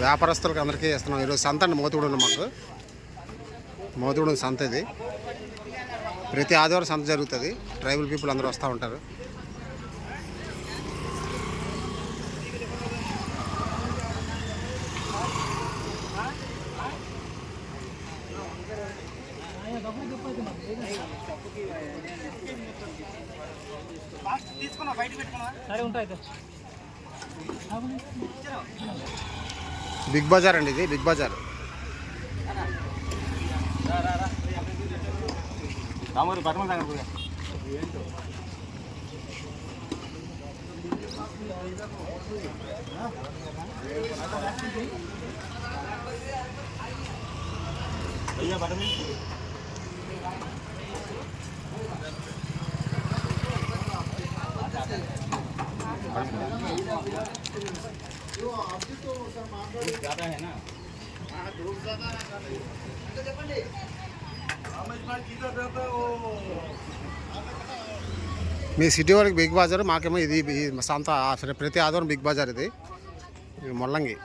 వ్యాపారస్తులకు అందరికీ ఇస్తున్నాం. ఈరోజు సంత అండి, మోతుగూడెంలో మాకు మోతుగూడెం సంత ఇది. ప్రతి ఆదివారం సంత జరుగుతుంది. ట్రైబల్ పీపుల్ అందరూ వస్తూ ఉంటారు. బిగ్ బజార్ అండి, ఇది బిగ్ బజార్. మీ సిటీ వరకు బిగ్ బజార్, మాకేమో ఇది సంత. ప్రతి ఆదివారం బిగ్ బజార్ ఇది ముల్లంగి.